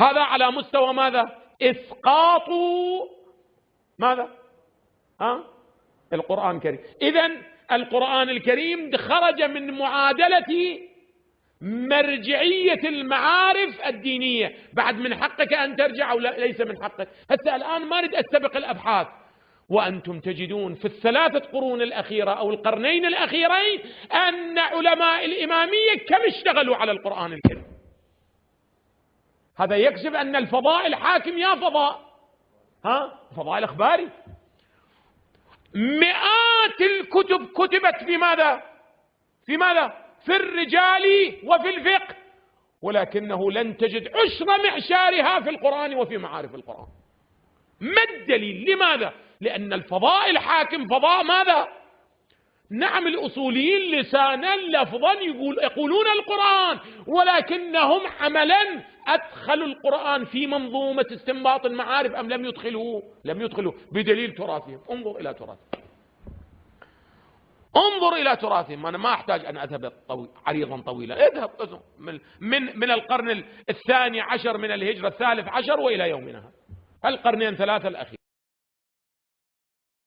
هذا على مستوى ماذا؟ إسقاط ماذا؟ القرآن الكريم. إذن القرآن الكريم خرج من معادلة مرجعية المعارف الدينية. بعد من حقك أن ترجع أو ليس من حقك؟ حتى الآن ما نريد أستبق الأبحاث، وأنتم تجدون في الثلاثة قرون الأخيرة أو القرنين الأخيرين أن علماء الإمامية كم اشتغلوا على القرآن الكريم. هذا يكشف أن الفضاء الحاكم يا فضاء فضاء الأخباري. مئات الكتب كتبت في ماذا؟ في ماذا؟ في الرجال وفي الفقه، ولكنه لن تجد عشر معشارها في القرآن وفي معارف القرآن. ما الدليل؟ لماذا؟ لأن الفضاء الحاكم فضاء ماذا؟ نعم الأصوليين لسانا لفظا يقولون القرآن، ولكنهم عملا أدخلوا القرآن في منظومة استنباط المعارف أم لم يدخلوه؟ لم يدخلوه بدليل تراثهم. انظر إلى تراثهم، انظر إلى تراثهم. أنا ما أحتاج أن أذهب عريضا طويلا، اذهب من القرن الثاني عشر من الهجرة، الثالث عشر وإلى يومنا هذا، القرنين ثلاثة الأخير.